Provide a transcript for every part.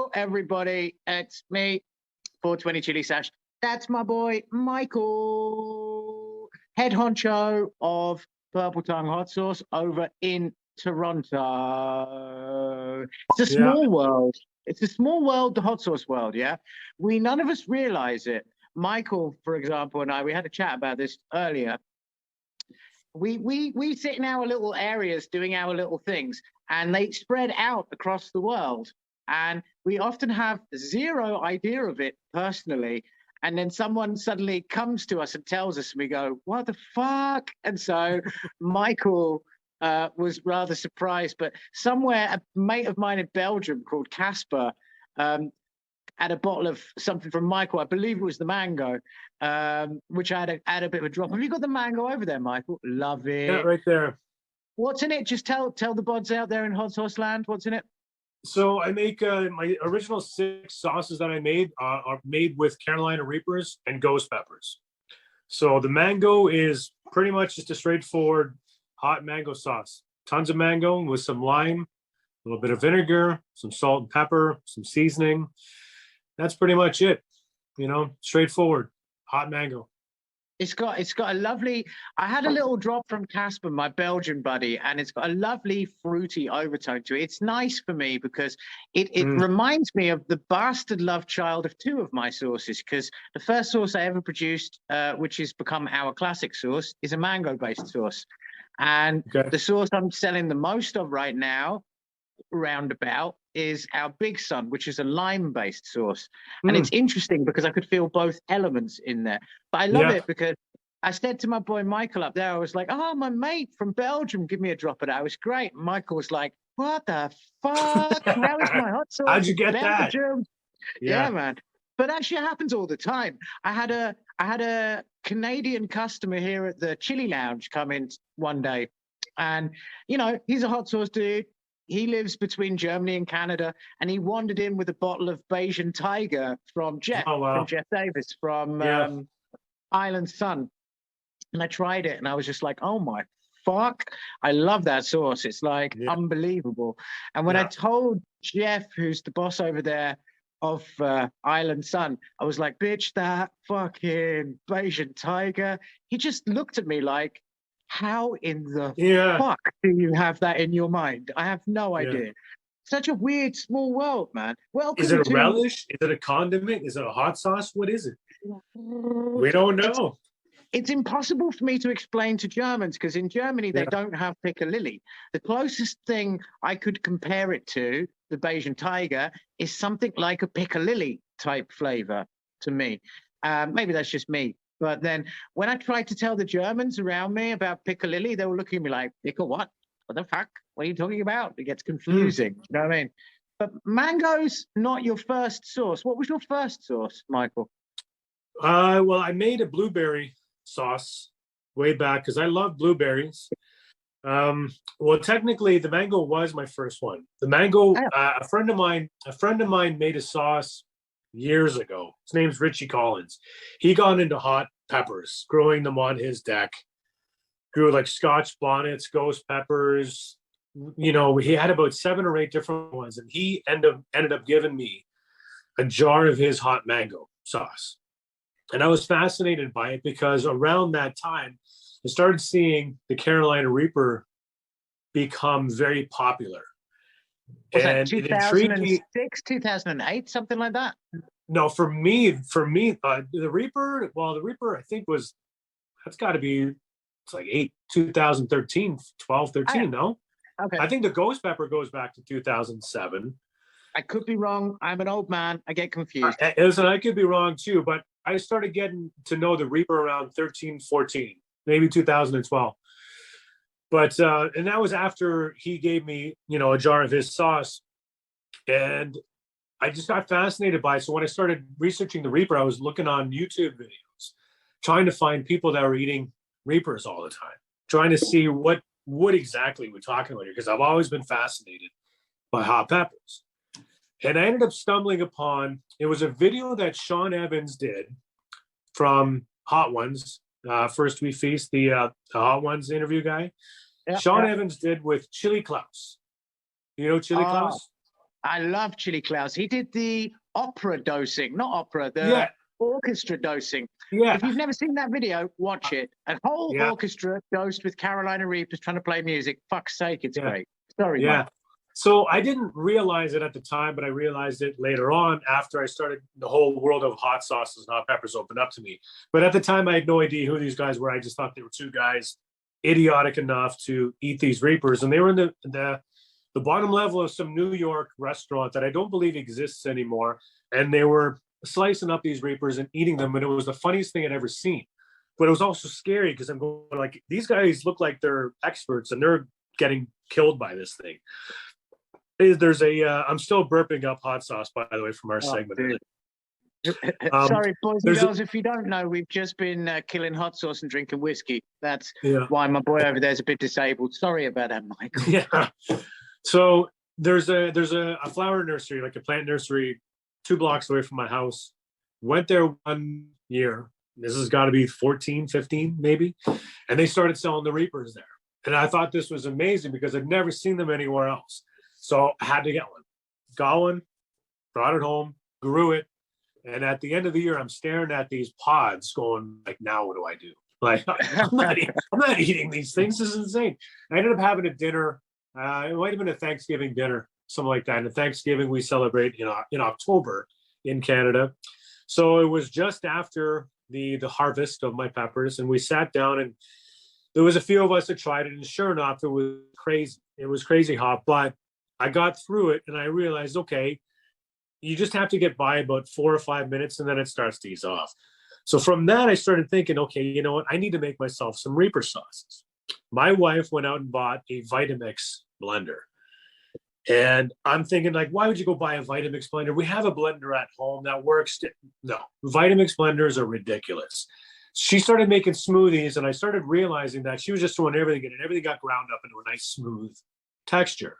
Hello, everybody. It's me, 420 Chili Sash. That's my boy, Michael, head honcho of Purple Tongue Hot Sauce over in Toronto. It's a small world. It's a small world, the hot sauce world, yeah? None of us realize it. Michael, for example, and we had a chat about this earlier. We sit in our little areas doing our little things, and they spread out across the world. And we often have zero idea of it personally. And then someone suddenly comes to us and tells us, and we go, what the fuck? And so Michael was rather surprised. But somewhere, a mate of mine in Belgium called Casper had a bottle of something from Michael. I believe it was the mango, which I had a bit of a drop. Have you got the mango over there, Michael? Love it. Yeah, right there. What's in it? Just tell the bods out there in hot sauce land. What's in it? So I make my original 6 sauces that I made are made with Carolina Reapers and ghost peppers. So the mango is pretty much just a straightforward hot mango sauce. Tons of mango with some lime, a little bit of vinegar, some salt and pepper, some seasoning. That's pretty much it. You know, straightforward hot mango. It's got a lovely. I had a little drop from Casper, my Belgian buddy, and it's got a lovely fruity overtone to it. It's nice for me because it reminds me of the bastard love child of 2 of my sauces. Because the first sauce I ever produced, which has become our classic sauce, is a mango-based sauce, and the sauce I'm selling the most of right now, roundabout, is our Big Son, which is a lime-based sauce. And it's interesting because I could feel both elements in there. But I love it because I said to my boy Michael up there, I was like, oh, my mate from Belgium, give me a drop of that. It was great. And Michael was like, what the fuck? How is my hot sauce? How'd you get Belgium? That? Yeah, man. But actually, it happens all the time. I had a Canadian customer here at the Chilli Lounge come in one day. And, you know, he's a hot sauce dude. He lives between Germany and Canada, and he wandered in with a bottle of Bayesian Tiger from Jeff, from Jeff Davis, from Island Sun. And I tried it, and I was just like, oh, my fuck. I love that sauce. It's like unbelievable. And when I told Jeff, who's the boss over there of Island Sun, I was like, bitch, that fucking Bayesian Tiger. He just looked at me like, how in the fuck do you have that in your mind? I have no idea. Such a weird small world, man. Welcome. Is it a relish? Is it a condiment? Is it a hot sauce? What is it? We don't know. It's impossible for me to explain to Germans because in Germany they don't have piccalilli. The closest thing I could compare it to, the Bayesian Tiger, is something like a piccalilli type flavor to me. Maybe that's just me. But then when I tried to tell the Germans around me about piccalilli, they were looking at me like, pickle what? What the fuck? What are you talking about? It gets confusing. You know what I mean? But mango's not your first sauce. What was your first sauce, Michael? Well, I made a blueberry sauce way back because I love blueberries. Well, technically, the mango was my first one. The mango, a friend of mine made a sauce years ago. His name's Richie Collins. He got into hot peppers, growing them on his deck. Grew like Scotch bonnets, ghost peppers. You know, he had about 7 or 8 different ones, and he ended up giving me a jar of his hot mango sauce. And I was fascinated by it because around that time, I started seeing the Carolina Reaper become very popular. Was that 2006, 2008, something like that? No, for me, the Reaper, I think that's got to be, it's like 2013, 12, 13, no? Okay. I think the ghost pepper goes back to 2007. I could be wrong. I'm an old man. I get confused. Listen, I could be wrong too, but I started getting to know the Reaper around 13, 14, maybe 2012. But and that was after he gave me, you know, a jar of his sauce, and I just got fascinated by it. So when I started researching the Reaper, I was looking on YouTube videos, trying to find people that were eating Reapers all the time, trying to see what exactly we're talking about here, because I've always been fascinated by hot peppers. And I ended up stumbling upon, it was a video that Sean Evans did from Hot Ones, First We Feast, the Hot Ones interview guy. Sean Evans did with Chili Klaus. You know Chili Klaus? I love Chili Klaus. He did the opera dosing, not opera, the Yeah, orchestra dosing. yeah, If you've never seen that video, watch it. A whole yeah, orchestra dosed with Carolina Reapers trying to play music. Fuck's sake, it's yeah, great. Sorry, Mike. yeah. So I didn't realize it at the time, but I realized it later on after I started the whole world of hot sauces and hot peppers opened up to me. But at the time, I had no idea who these guys were. I just thought they were two guys idiotic enough to eat these Reapers, and they were in the bottom level of some New York restaurant that I don't believe exists anymore. And they were slicing up these Reapers and eating them, and it was the funniest thing I'd ever seen. But it was also scary because I'm going like, these guys look like they're experts, and they're getting killed by this thing. There's a I'm still burping up hot sauce, by the way, from our segment. Sorry, boys and girls, if you don't know, we've just been killing hot sauce and drinking whiskey. That's why my boy over there's a bit disabled. Sorry about that, Michael. Yeah. So there's a flower nursery, like a plant nursery, 2 blocks away from my house. Went there one year. This has got to be 14, 15, maybe. And they started selling the Reapers there. And I thought this was amazing because I'd never seen them anywhere else. So I had to get one. Got one, brought it home, grew it. And at the end of the year, I'm staring at these pods going like, now what do I do? Like, I'm not eating these things. This is insane. I ended up having a dinner. It might have been a Thanksgiving dinner, something like that. And Thanksgiving, we celebrate in October in Canada. So it was just after the harvest of my peppers. And we sat down, and there was a few of us that tried it. And sure enough, it was crazy. It was crazy hot. But I got through it, and I realized, okay, you just have to get by about 4 or 5 minutes, and then it starts to ease off. So from that, I started thinking, okay, you know what? I need to make myself some Reaper sauces. My wife went out and bought a Vitamix blender. And I'm thinking, like, why would you go buy a Vitamix blender? We have a blender at home that works. No, Vitamix blenders are ridiculous. She started making smoothies, and I started realizing that she was just throwing everything in, and everything got ground up into a nice, smooth texture.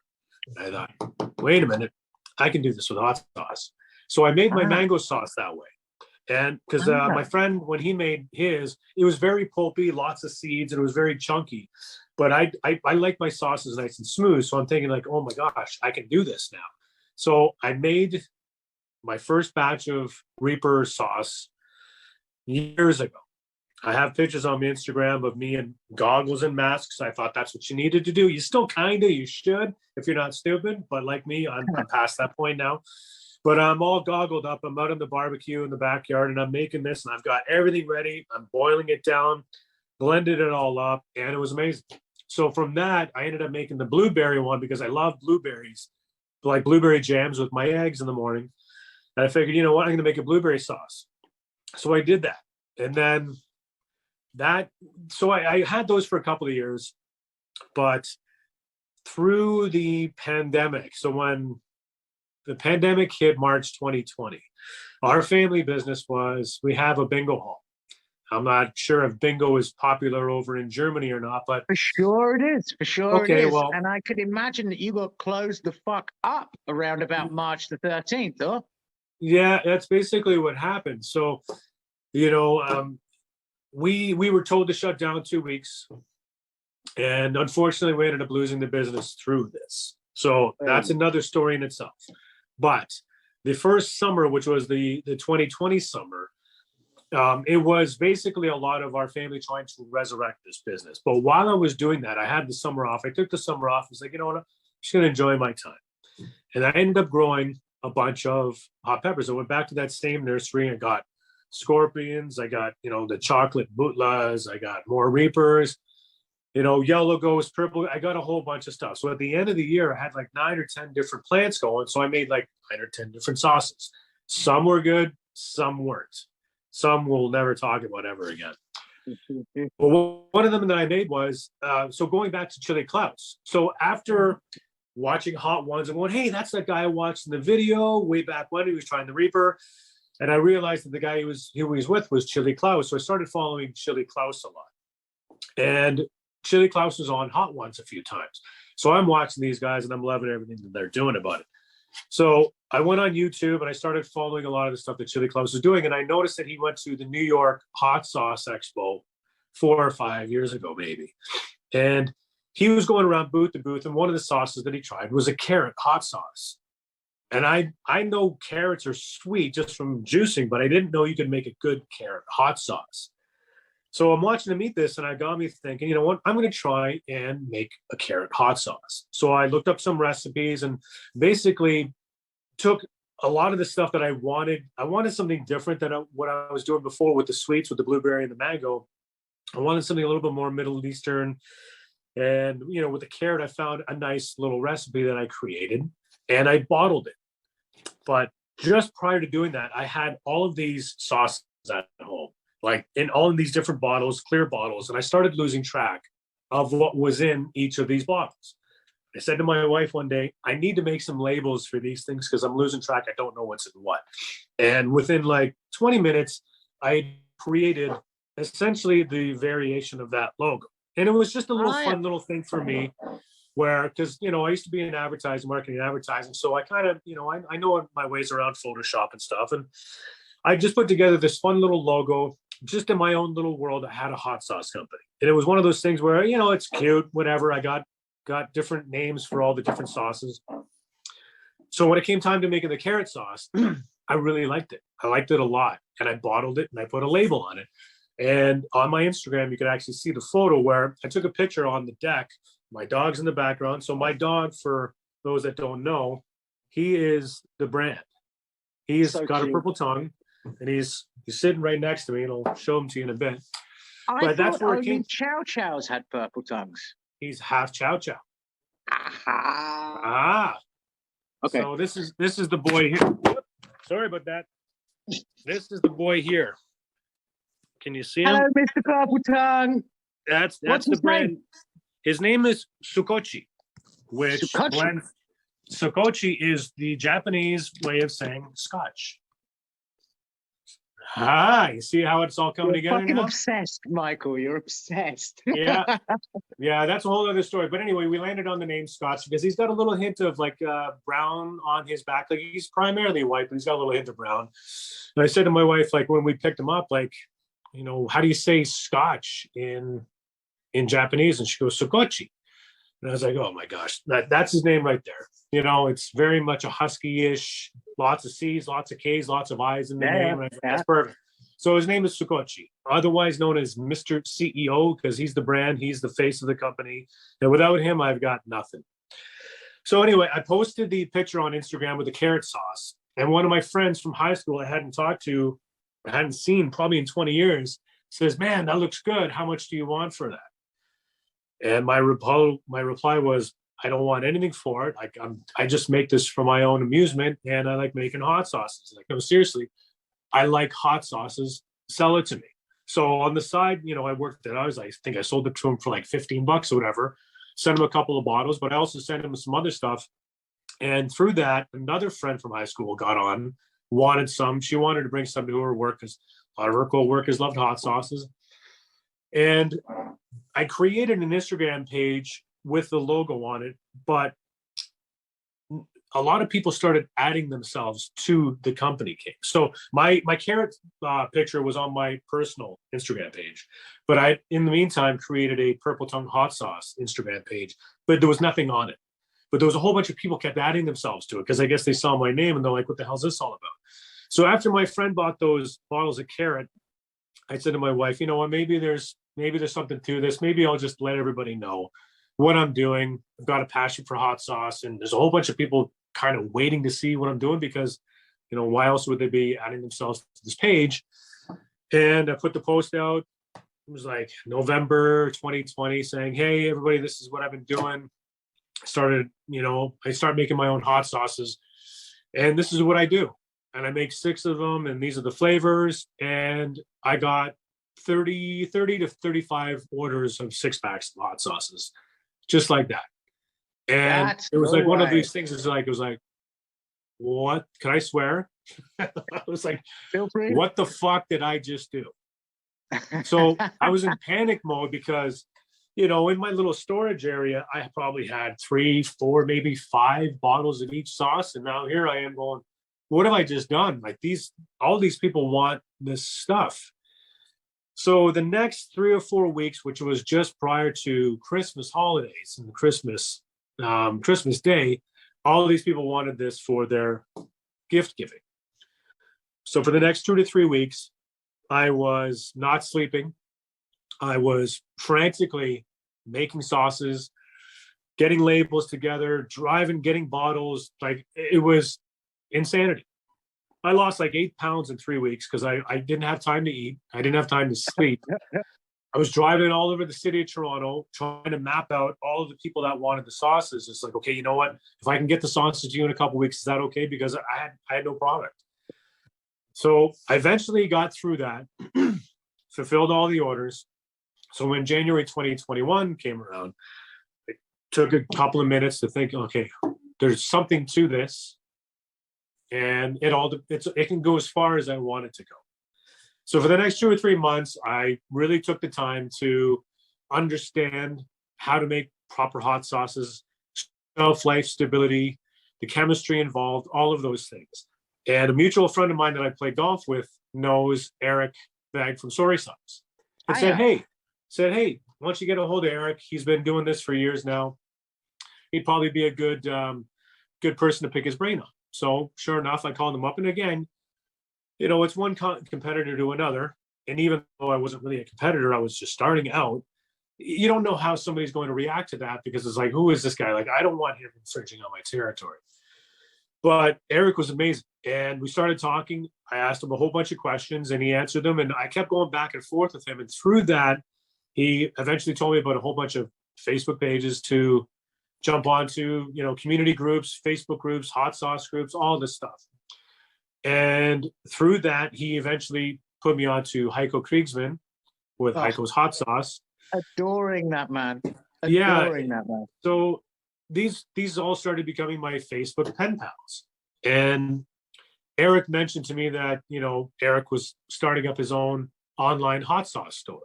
And I thought, wait a minute, I can do this with hot sauce. So I made my mango sauce that way. And because my friend, when he made his, it was very pulpy, lots of seeds, and it was very chunky. But I like my sauces nice and smooth. So I'm thinking like, oh my gosh, I can do this now. So I made my first batch of Reaper sauce years ago. I have pictures on my Instagram of me in goggles and masks. I thought that's what you needed to do. You still you should if you're not stupid. But like me, I'm past that point now. But I'm all goggled up. I'm out on the barbecue in the backyard, and I'm making this, and I've got everything ready. I'm boiling it down, blended it all up, and it was amazing. So from that, I ended up making the blueberry one because I love blueberries, like blueberry jams with my eggs in the morning. And I figured, you know what, I'm going to make a blueberry sauce. So I did that. And then I had those for a couple of years, but through the pandemic, so when the pandemic hit March 2020, our family business was, we have a bingo hall. I'm not sure if bingo is popular over in Germany or not, but for sure it is. For sure okay, it is. well, and I could imagine that you got closed the fuck up around about March the 13th, huh? Yeah, that's basically what happened. So, we were told to shut down 2 weeks, and unfortunately, we ended up losing the business through this. So that's another story in itself. But the first summer, which was the 2020 summer, it was basically a lot of our family trying to resurrect this business. But while I was doing that, I had the summer off. I took the summer off. I was like, you know what? I'm just going to enjoy my time. And I ended up growing a bunch of hot peppers. I went back to that same nursery and got scorpions. I got, the chocolate butlas. I got more Reapers, yellow ghost, purple. I got a whole bunch of stuff. So at the end of the year, I had like 9 or 10 different plants going. So I made like 9 or 10 different sauces. Some were good, some weren't. Some we'll never talk about ever again. But one of them that I made was, so going back to Chili Klaus. So after watching Hot Ones and going, hey, that's that guy I watched in the video way back when he was trying the Reaper. And I realized that the guy who he was with was Chili Klaus. So I started following Chili Klaus a lot. And Chili Klaus was on Hot Ones a few times. So I'm watching these guys and I'm loving everything that they're doing about it. So I went on YouTube and I started following a lot of the stuff that Chili Klaus was doing. And I noticed that he went to the New York Hot Sauce Expo 4 or 5 years ago, maybe. And he was going around booth to booth. And one of the sauces that he tried was a carrot hot sauce. And I know carrots are sweet just from juicing, but I didn't know you could make a good carrot hot sauce. So I'm watching them eat this, and I got me thinking, you know what? I'm going to try and make a carrot hot sauce. So I looked up some recipes and basically took a lot of the stuff that I wanted. I wanted something different than what I was doing before with the sweets, with the blueberry and the mango. I wanted something a little bit more Middle Eastern. And, you know, with the carrot, I found a nice little recipe that I created and I bottled it. But just prior to doing that, I had all of these sauces at home, like in all of these different bottles, clear bottles. And I started losing track of what was in each of these bottles. I said to my wife one day, I need to make some labels for these things because I'm losing track. I don't know what's in what. And within like 20 minutes, I created essentially the variation of that logo. And it was just a little fun little thing for me where, because, you know, I used to be in advertising, marketing and advertising. So I kind of, you know, I know my ways around Photoshop and stuff. And I just put together this fun little logo just in my own little world. I had a hot sauce company. And it was one of those things where, you know, it's cute, whatever. I got different names for all the different sauces. So when it came time to making the carrot sauce, I really liked it. I liked it a lot. And I bottled it and I put a label on it. And on my Instagram, you can actually see the photo where I took a picture on the deck. My dog's in the background. So my dog, for those that don't know, he is the brand. He's so got cute. A purple tongue, and he's sitting right next to me, and I'll show him to you in a bit. But that's where only Chow Chows had purple tongues. He's half Chow Chow. Okay. So this is the boy here. Sorry about that. This is the boy here. Can you see him? Hello, Mr. Purple Tongue. That's the brand. Name? His name is Sukochi, which Sukochi is the Japanese way of saying Scotch. You see how it's all coming together fucking now? Obsessed, Michael. You're obsessed. Yeah, that's a whole other story. But anyway, we landed on the name Scotch because he's got a little hint of like brown on his back. Like he's primarily white, but he's got a little hint of brown. And I said to my wife, like when we picked him up, like, you know, how do you say Scotch in Japanese? And she goes, Sukochi. And I was like, oh my gosh, that's his name right there. You know, it's very much a husky-ish, lots of C's, lots of K's, lots of I's in the name. Right? That's perfect. So his name is Sukochi, otherwise known as Mr. CEO, because he's the brand, he's the face of the company. And without him, I've got nothing. So anyway, I posted the picture on Instagram with the carrot sauce. And one of my friends from high school I hadn't seen probably in 20 years, says, man, that looks good. How much do you want for that? And my reply was, I don't want anything for it. I just make this for my own amusement, and I like making hot sauces. Like, no, seriously, I like hot sauces. Sell it to me. So on the side, you know, I worked it. I think I sold it to him for like $15 or whatever. Sent him a couple of bottles, but I also sent him some other stuff. And through that, another friend from high school got on, wanted some. She wanted to bring some to her work because a lot of her co-workers loved hot sauces. And I created an Instagram page with the logo on it, but a lot of people started adding themselves to the company. So my carrot picture was on my personal Instagram page, but I, in the meantime, created a Purple Tongue hot sauce Instagram page, but there was nothing on it. But there was a whole bunch of people kept adding themselves to it because I guess they saw my name and they're like, what the hell is this all about? So after my friend bought those bottles of carrot, I said to my wife, you know what, maybe there's something to this. Maybe I'll just let everybody know what I'm doing. I've got a passion for hot sauce, and there's a whole bunch of people kind of waiting to see what I'm doing because, you know, why else would they be adding themselves to this page? And I put the post out. It was like November 2020 saying, hey, everybody, this is what I've been doing. I started making my own hot sauces, and this is what I do. And I make 6 of them, and these are the flavors. And I got 30 to 35 orders of 6-packs of hot sauces, just like that. And it was like one of these things. It was like, what? Can I swear? I was like, feel free. What the fuck did I just do? So I was in panic mode because, you know, in my little storage area, I probably had 3, 4, maybe 5 bottles of each sauce. And now here I am going, what have I just done? Like all these people want this stuff. So the next 3 or 4 weeks, which was just prior to Christmas holidays and Christmas Day, all of these people wanted this for their gift giving. So for the next 2 to 3 weeks, I was not sleeping. I was frantically making sauces, getting labels together, driving, getting bottles. Like, it was insanity. I lost like 8 pounds in 3 weeks because I didn't have time to eat. I didn't have time to sleep. I was driving all over the city of Toronto, trying to map out all of the people that wanted the sauces. It's like, okay, you know what? If I can get the sauces to you in a couple of weeks, is that okay? Because I had no product. So I eventually got through that, fulfilled all the orders. So when January 2021 came around, it took a couple of minutes to think, okay, there's something to this, and it can go as far as I want it to go. So for the next 2 or 3 months, I really took the time to understand how to make proper hot sauces, shelf life stability, the chemistry involved, all of those things. And a mutual friend of mine that I play golf with knows Eric Vag from Sorry Sauce. And said, hey, why don't you get a hold of Eric? He's been doing this for years now. He'd probably be a good person to pick his brain on. So sure enough, I called him up. And again, it's one competitor to another. And even though I wasn't really a competitor, I was just starting out. You don't know how somebody's going to react to that, because it's like, who is this guy? Like, I don't want him infringing on my territory. But Eric was amazing. And we started talking. I asked him a whole bunch of questions and he answered them. And I kept going back and forth with him. And through that, he eventually told me about a whole bunch of Facebook pages to jump onto, community groups, Facebook groups, hot sauce groups, all this stuff. And through that, he eventually put me onto Heiko Kriegsman with Heiko's Hot Sauce. Adoring that man. Adoring that man. So these all started becoming my Facebook pen pals. And Eric mentioned to me that, Eric was starting up his own online hot sauce store.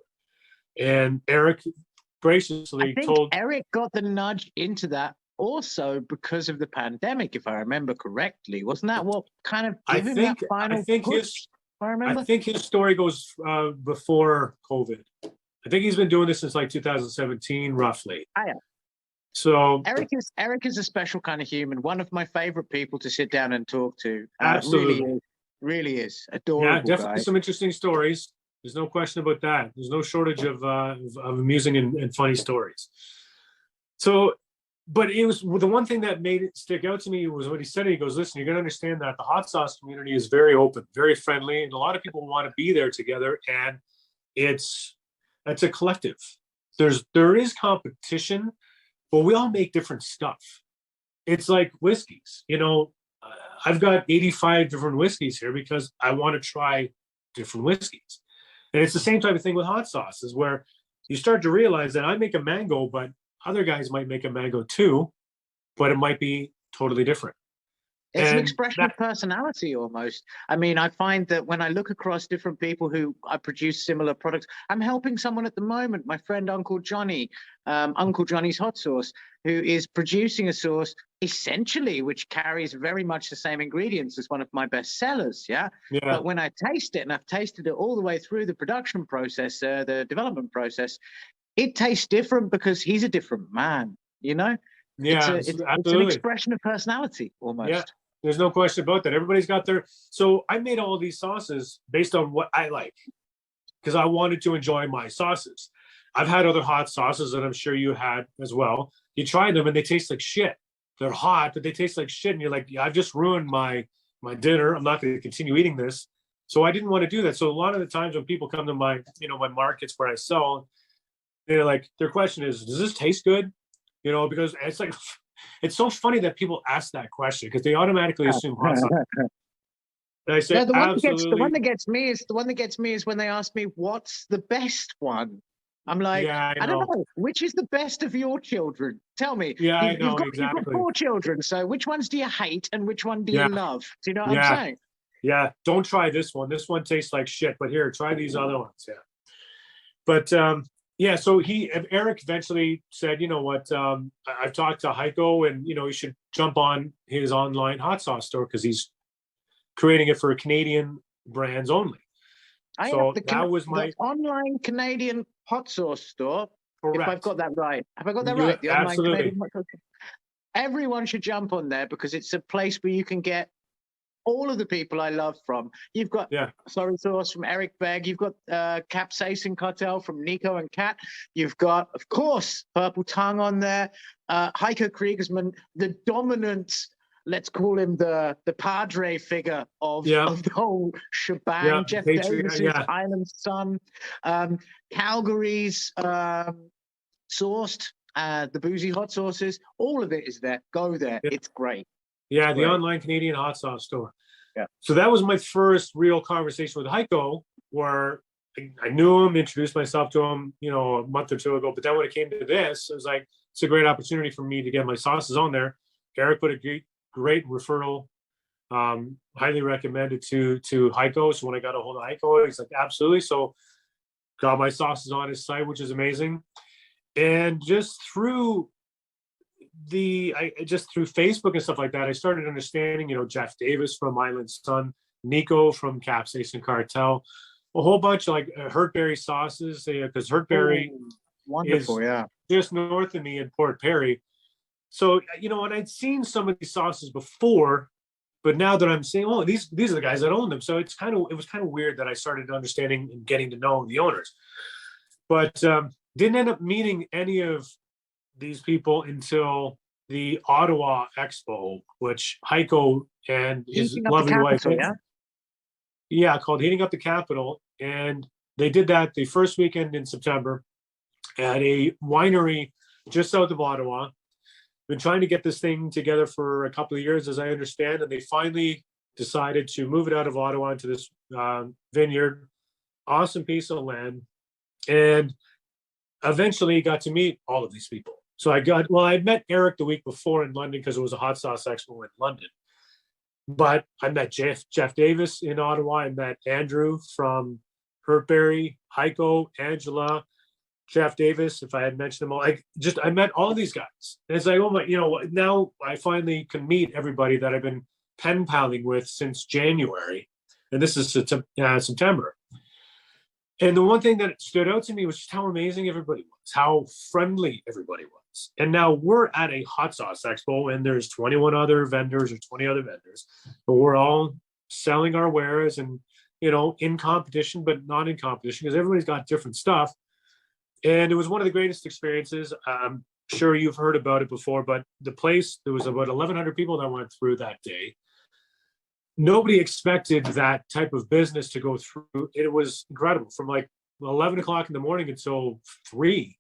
And Eric graciously told... Eric got the nudge into that also because of the pandemic, if I remember correctly. Wasn't that what kind of gave him that final push? I think his story goes before COVID. I think he's been doing this since like 2017, roughly. So Eric is a special kind of human. One of my favorite people to sit down and talk to. Absolutely, really is adorable. Yeah, definitely some interesting stories. There's no question about that. There's no shortage of amusing and funny stories. So, but it was the one thing that made it stick out to me was what he said. He goes, listen, you're going to understand that the hot sauce community is very open, very friendly, and a lot of people want to be there together. And it's a collective. There is competition, but we all make different stuff. It's like whiskeys. I've got 85 different whiskeys here because I want to try different whiskeys. And it's the same type of thing with hot sauces, where you start to realize that I make a mango, but other guys might make a mango too, but it might be totally different. It's an expression of personality almost. I mean, I find that when I look across different people who produce similar products, I'm helping someone at the moment, my friend Uncle Johnny, Uncle Johnny's Hot Sauce, who is producing a sauce essentially which carries very much the same ingredients as one of my best sellers. Yeah. But when I taste it, and I've tasted it all the way through the production process, the development process, it tastes different because he's a different man, Yeah, it's an expression of personality almost. Yeah. There's no question about that. Everybody's got their... So I made all these sauces based on what I like, because I wanted to enjoy my sauces. I've had other hot sauces that I'm sure you had as well. You try them and they taste like shit. They're hot, but they taste like shit. And you're like, I've just ruined my dinner. I'm not going to continue eating this. So I didn't want to do that. So a lot of the times when people come to my, my markets where I sell, they're like, their question is, does this taste good? Because it's like... It's so funny that people ask that question because they automatically assume hot sauce. And I say, no, the absolutely. one that gets me is when they ask me what's the best one. I'm like, I don't know. Which is the best of your children? Tell me. Yeah, I know, you've got 4 children, so which ones do you hate and which one do you love? Do you know what I'm saying? Yeah, don't try this one. This one tastes like shit, but here, try these other ones. Yeah. But so Eric eventually said, you know what, I've talked to Heiko and, you should jump on his online hot sauce store because he's creating it for Canadian brands only. That was my online Canadian hot sauce store. Correct. If I've got that right. Have I got that right? The online absolutely. Canadian hot sauce store. everyone should jump on there because it's a place where you can get all of the people I love from. You've got Sorry Sauce from Eric Begg. You've got Capsaicin Cartel from Nico and Kat. You've got, of course, Purple Tongue on there. Heiko Kriegersman, the dominant, let's call him the padre figure of the whole shebang. Jeff Davis's Island Sun. Calgary's sourced, the boozy hot sauces. All of it is there. Go there. Yeah. It's great. Yeah, the online Canadian hot sauce store. Yeah. So that was my first real conversation with Heiko, where I knew him, introduced myself to him, a month or two ago. But then when it came to this, it was like, it's a great opportunity for me to get my sauces on there. Eric put a great referral, highly recommended to Heiko. So when I got a hold of Heiko, he's like, absolutely. So got my sauces on his site, which is amazing. And just through Facebook and stuff like that, I started understanding, Jeff Davis from Island Sun, Nico from Capsaicin Cartel, a whole bunch of like Hurtberry sauces, because Hurtberry wonderful, is just north of me in Port Perry. So, and I'd seen some of these sauces before, but now that I'm saying, oh, these are the guys that own them. So it was kind of weird that I started understanding and getting to know the owners, but didn't end up meeting any of these people until the Ottawa Expo, which Heiko and his lovely wife, called Heating Up the Capital. And they did that the first weekend in September at a winery just south of Ottawa. Been trying to get this thing together for a couple of years, as I understand, and they finally decided to move it out of Ottawa into this vineyard. Awesome piece of land. And eventually got to meet all of these people. So I'd met Eric the week before in London because it was a hot sauce expo in London. But I met Jeff Davis in Ottawa. I met Andrew from Hurtberry, Heiko, Angela, Jeff Davis, if I had mentioned them all. I met all of these guys. And it's like, oh my, now I finally can meet everybody that I've been pen paling with since January. And this is September. And the one thing that stood out to me was just how amazing everybody was, how friendly everybody was. And now we're at a hot sauce expo and there's 21 other vendors or 20 other vendors, but we're all selling our wares and, in competition, but not in competition because everybody's got different stuff. And it was one of the greatest experiences. I'm sure you've heard about it before, but the place, there was about 1,100 people that went through that day. Nobody expected that type of business to go through. It was incredible. From like 11 o'clock in the morning until 3.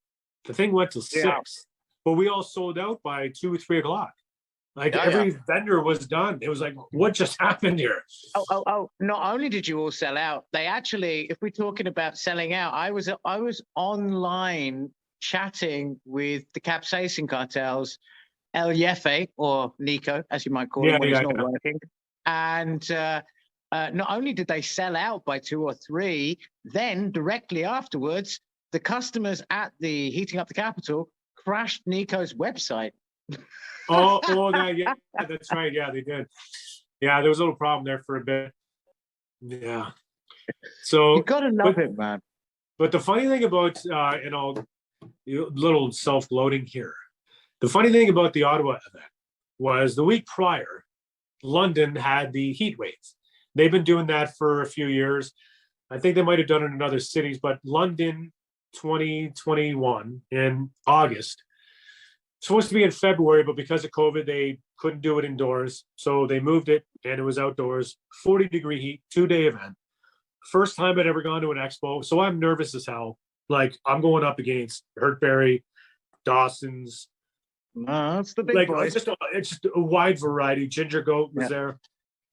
The thing went till 6. But we all sold out by 2 or 3 o'clock. Every vendor was done. It was like, what just happened here? Oh! Not only did you all sell out, they actually, if we're talking about selling out, I was online chatting with the Capsaicin Cartel's El Jefe, or Nico, as you might call him when he's not working. And not only did they sell out by 2 or 3, then directly afterwards, the customers at the Heating Up the Capital crashed Nico's website. That's right. Yeah, they did. Yeah, there was a little problem there for a bit. Yeah. So you gotta love it, man. But the funny thing about, little self-gloating here. The funny thing about the Ottawa event was the week prior, London had the heat wave. They've been doing that for a few years. I think they might have done it in other cities, but London 2021 in August, supposed to be in February, but because of COVID, they couldn't do it indoors. So they moved it and it was outdoors, 40-degree heat, 2-day event. First time I'd ever gone to an expo. So I'm nervous as hell. Like I'm going up against Hurtberry, Dawson's, no, it's the big boys. It's just a wide variety. Ginger Goat was there,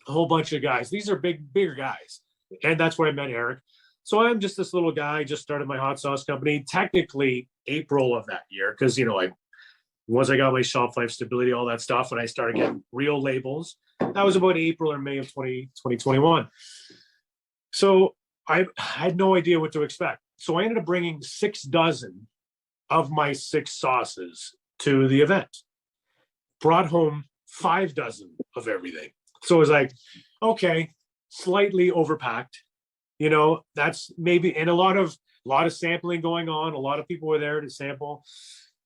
a whole bunch of guys. These are bigger guys, and that's where I met Eric. So I'm just this little guy. Just started my hot sauce company. Technically, April of that year, because once I got my shelf life stability, all that stuff, and I started getting real labels. That was about April or May of 2021. So I had no idea what to expect. So I ended up bringing 6 dozen of my 6 sauces to the event, brought home 5 dozen of everything. So it was like, okay, slightly overpacked, that's maybe, and a lot of sampling going on. A lot of people were there to sample,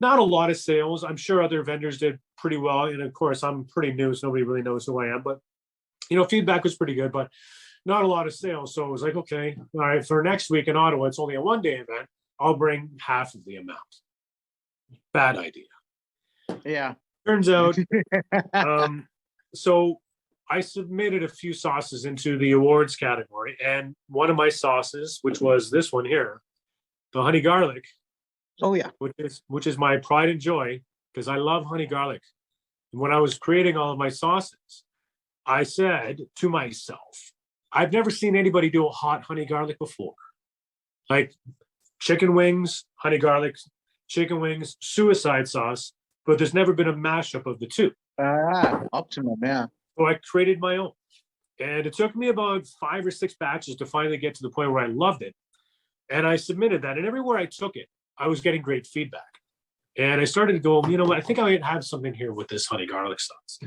not a lot of sales. I'm sure other vendors did pretty well. And of course, I'm pretty new, so nobody really knows who I am. But feedback was pretty good, but not a lot of sales. So it was like, okay, all right, for next week in Ottawa, it's only a 1-day event. I'll bring half of the amount. Bad idea. Yeah. Turns out, so I submitted a few sauces into the awards category, and one of my sauces, which was this one here, the honey garlic. Oh yeah. Which is my pride and joy, because I love honey garlic. And when I was creating all of my sauces, I said to myself, I've never seen anybody do a hot honey garlic before. Like chicken wings, honey garlic, chicken wings, suicide sauce, but there's never been a mashup of the two. Optimum, yeah. So I created my own. And it took me about 5 or 6 batches to finally get to the point where I loved it. And I submitted that. And everywhere I took it, I was getting great feedback. And I started to go, I think I might have something here with this honey garlic sauce.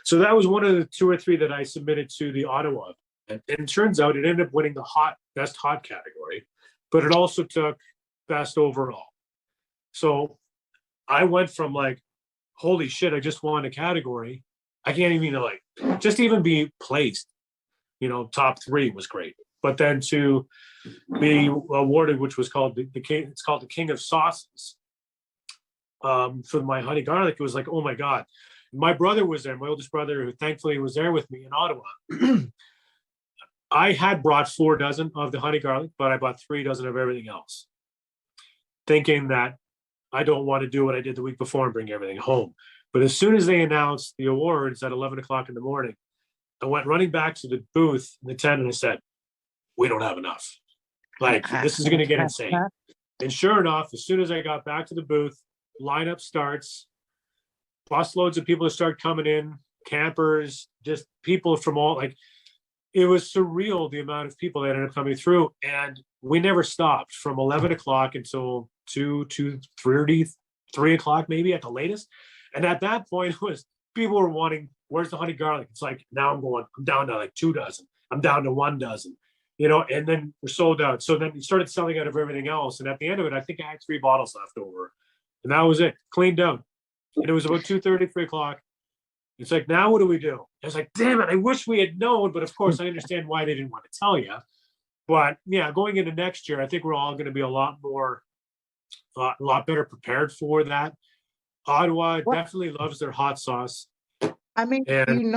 So that was one of the 2 or 3 that I submitted to the Ottawa. And it turns out it ended up winning the best hot category, but it also took best overall. So I went from like, holy shit, I just won a category. I can't even just even be placed, top 3 was great. But then to be awarded, which was called the king, it's called the King of Sauces. For my honey garlic, it was like, oh my God. My brother was there, my oldest brother, who thankfully was there with me in Ottawa. I had brought 4 dozen of the honey garlic, but I bought 3 dozen of everything else, thinking that I don't want to do what I did the week before and bring everything home. But as soon as they announced the awards at 11 o'clock in the morning, I went running back to the booth in the tent and I said, we don't have enough. Like, this is going to get insane. And sure enough, as soon as I got back to the booth, lineup starts, busloads of people start coming in, campers, just people from all, like, it was surreal the amount of people that ended up coming through. And we never stopped from 11 o'clock until 2:30, 3 o'clock maybe at the latest. And at that point, it was people were wanting, where's the honey garlic? It's like, now I'm down to like 2 dozen. I'm down to 1 dozen, and then we're sold out. So then we started selling out of everything else. And at the end of it, I think I had 3 bottles left over. And that was it, cleaned out. And it was about 2:30, 3 o'clock. It's like, now what do we do? I was like, damn it, I wish we had known. But of course, I understand why they didn't want to tell you. But yeah, going into next year, I think we're all going to be a lot better prepared for that. Ottawa definitely loves their hot sauce. I mean, I mean,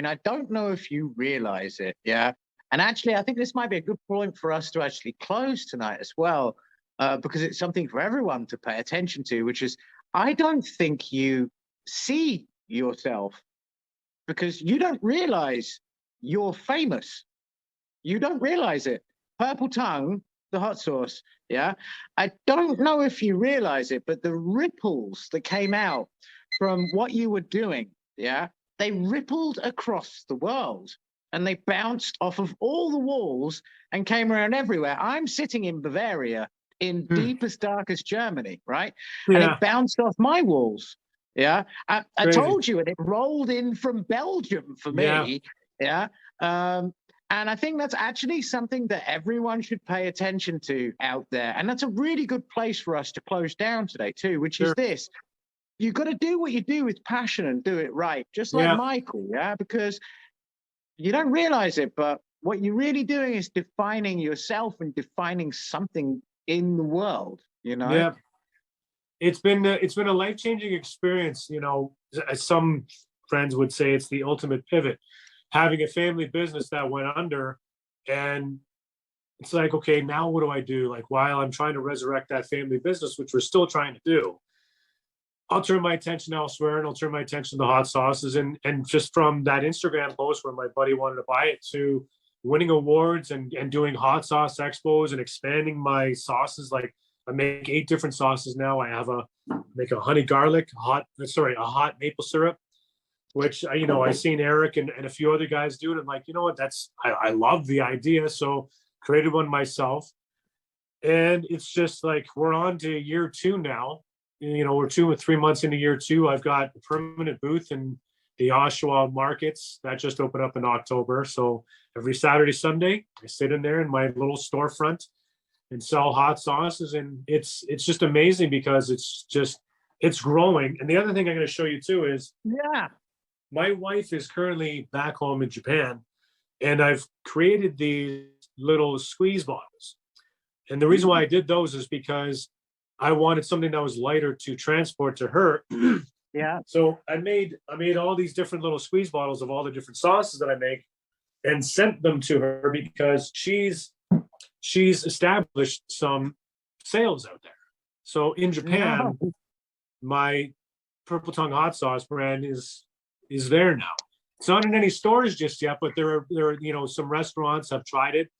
I don't know if you realize it, yeah? And actually, I think this might be a good point for us to actually close tonight as well, because it's something for everyone to pay attention to, which is, I don't think you see yourself because you don't realize you're famous. You don't realize it. Purple Tongue, the hot sauce, yeah? I don't know if you realize it, but the ripples that came out from what you were doing, yeah, they rippled across the world and they bounced off of all the walls and came around everywhere. I'm sitting in Bavaria in deepest, darkest Germany, right? Yeah. And it bounced off my walls. Yeah. I told you, and it rolled in from Belgium for me. Yeah. And I think that's actually something that everyone should pay attention to out there. And that's a really good place for us to close down today too, which is this. You've got to do what you do with passion and do it right, just like Michael, because you don't realize it, but what you're really doing is defining yourself and defining something in the world, Yeah. It's been a life-changing experience, as some friends would say, it's the ultimate pivot. Having a family business that went under, and it's like, okay, now what do I do? Like, while I'm trying to resurrect that family business, which we're still trying to do, I'll turn my attention elsewhere, and I'll turn my attention to hot sauces. And just from that Instagram post where my buddy wanted to buy it to winning awards and doing hot sauce expos and expanding my sauces. Like, I make 8 different sauces now. I make a honey garlic, a hot maple syrup, which I seen Eric and a few other guys do it. I'm like, you know what? I love the idea. So created one myself. And it's just like, we're on to year 2 now. We're 2 or 3 months into year 2. I've got a permanent booth in the Oshawa markets that just opened up in October. So every Saturday, Sunday, I sit in there in my little storefront and sell hot sauces. And it's just amazing because it's just it's growing. And the other thing I'm going to show you too is Yeah. my wife is currently back home in Japan, and I've created these little squeeze bottles. And the reason why I did those is because I wanted something that was lighter to transport to her. Yeah. So I made all these different little squeeze bottles of all the different sauces that I make and sent them to her because she's established some sales out there. So in Japan, No. my Purple Tongue hot sauce brand is there now. It's not in any stores just yet, but there are some restaurants have tried it.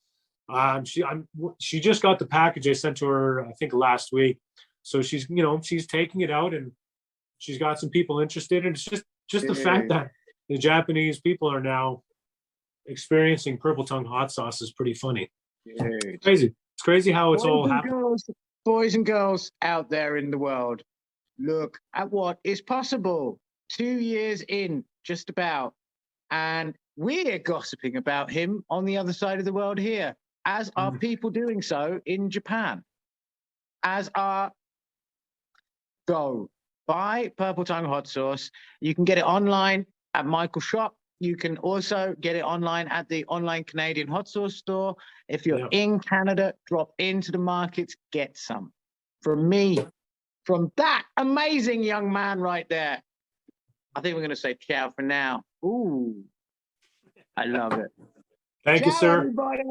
She just got the package I sent to her I think last week, so she's taking it out and she's got some people interested, and it's just the fact that the Japanese people are now experiencing Purple Tongue hot sauce is pretty funny. It's crazy. It's crazy how it's all happening. Boys and girls out there in the world, look at what is possible. 2 years in, just about, and we're gossiping about him on the other side of the world here, as are people doing so in Japan. As are go buy Purple Tongue hot sauce. You can get it online at Michael's shop. You can also get it online at the online Canadian hot sauce store. If you're in Canada, drop into the markets, get some. From me, from that amazing young man right there. I think we're going to say ciao for now. Ooh, I love it. Thank you, sir. Everybody.